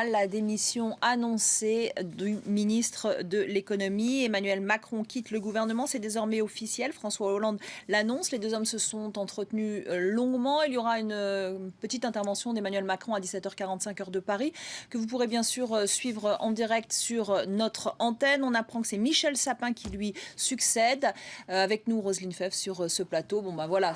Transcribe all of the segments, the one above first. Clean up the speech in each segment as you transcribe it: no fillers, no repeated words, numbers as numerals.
La démission annoncée du ministre de l'économie. Emmanuel Macron quitte le gouvernement, c'est désormais officiel. François Hollande l'annonce. Les deux hommes se sont entretenus longuement. Il y aura une petite intervention d'Emmanuel Macron à 17h45 heure de Paris, que vous pourrez bien sûr suivre en direct sur notre antenne. On apprend que c'est Michel Sapin qui lui succède. Avec nous, Roselyne Febvre, sur ce plateau. Bon, ben voilà,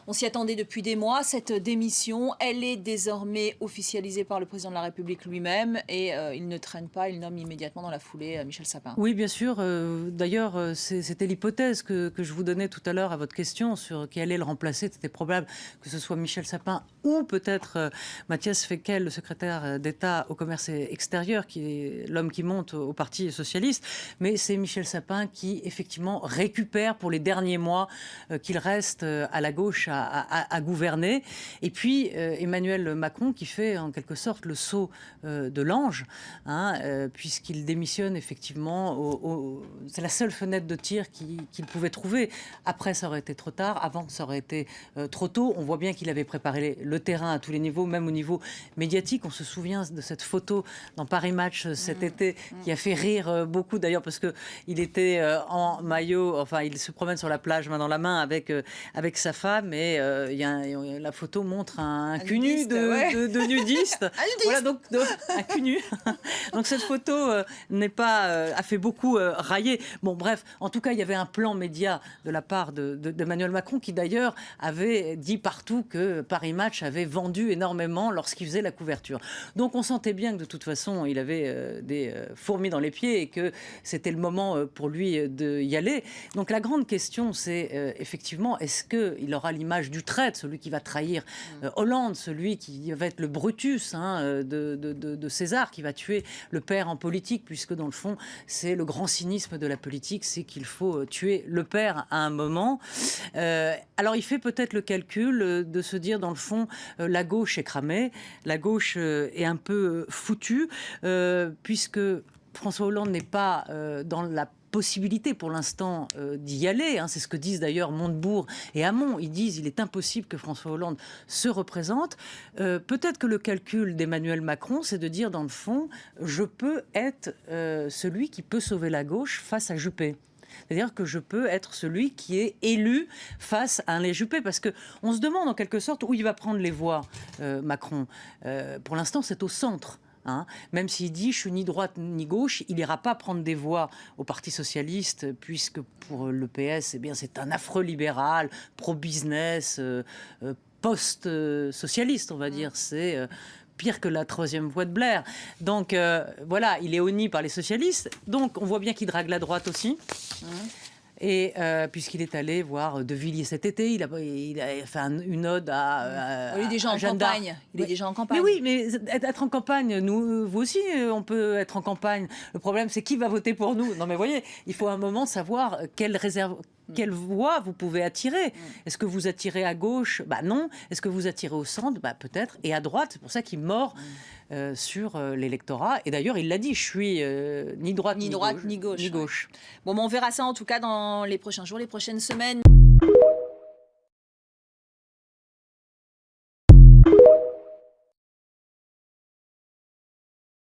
on s'y attendait depuis des mois. Cette démission, elle est désormais officialisée par le président de la République lui-même et il ne traîne pas, il nomme immédiatement dans la foulée Michel Sapin. Oui, bien sûr. D'ailleurs, c'était l'hypothèse que je vous donnais tout à l'heure à votre question sur qui allait le remplacer. C'était probable que ce soit Michel Sapin ou peut-être Matthias Fekl, le secrétaire d'État au commerce extérieur, qui est l'homme qui monte au Parti socialiste. Mais c'est Michel Sapin qui, effectivement, récupère pour les derniers mois qu'il reste à la gauche à gouverner. Et puis, Emmanuel Macron qui fait en quelque sorte le saut de l'ange, puisqu'il démissionne effectivement. C'est la seule fenêtre de tir qu'il pouvait trouver. Après, ça aurait été trop tard. Avant, ça aurait été trop tôt. On voit bien qu'il avait préparé le terrain à tous les niveaux, même au niveau médiatique. On se souvient de cette photo dans Paris Match cet été qui a fait rire beaucoup d'ailleurs parce qu'il était en maillot. Enfin, il se promène sur la plage main dans la main avec sa femme et la photo montre un cul nu de nudiste. Voilà, donc un cul nu. Donc cette photo a fait beaucoup railler. Bon, bref, en tout cas, il y avait un plan média de la part d'Emmanuel Macron qui d'ailleurs avait dit partout que Paris Match avait vendu énormément lorsqu'il faisait la couverture. Donc on sentait bien que de toute façon, il avait des fourmis dans les pieds et que c'était le moment pour lui d'y aller. Donc la grande question, c'est effectivement, est-ce qu'il aura l'image du traître, celui qui va trahir Hollande, celui qui va être le Brutus de César, qui va tuer le père en politique, puisque dans le fond, c'est le grand cynisme de la politique, c'est qu'il faut tuer le père à un moment. Alors il fait peut-être le calcul de se dire, dans le fond, la gauche est cramée, la gauche est un peu foutue, puisque François Hollande n'est pas dans la possibilité pour l'instant d'y aller. C'est ce que disent d'ailleurs Montebourg et Hamon. Ils disent qu'il est impossible que François Hollande se représente. Peut-être que le calcul d'Emmanuel Macron, c'est de dire dans le fond, je peux être celui qui peut sauver la gauche face à Juppé. C'est-à-dire que je peux être celui qui est élu face à un Juppé. Parce qu'on se demande en quelque sorte où il va prendre les voix, Macron. Pour l'instant, c'est au centre. Même s'il dit je suis ni droite ni gauche, il n'ira pas prendre des voix au Parti socialiste, puisque pour le PS, c'est un affreux libéral, pro-business, post-socialiste, on va dire. C'est pire que la troisième voie de Blair. Donc voilà, il est honni par les socialistes. Donc on voit bien qu'il drague la droite aussi. Et puisqu'il est allé voir De Villiers cet été, il a fait une ode à il est déjà en campagne. Il est déjà en campagne. Mais oui, mais être en campagne, vous aussi, on peut être en campagne. Le problème, c'est qui va voter pour nous. Non, mais voyez, il faut un moment savoir quelle voix vous pouvez attirer. Est-ce que vous attirez à gauche? Non. Est-ce que vous attirez au centre? Peut-être. Et à droite, c'est pour ça qu'il mord sur l'électorat. Et d'ailleurs, il l'a dit, je suis ni droite ni gauche. Bon, on verra ça en tout cas dans les prochains jours, les prochaines semaines.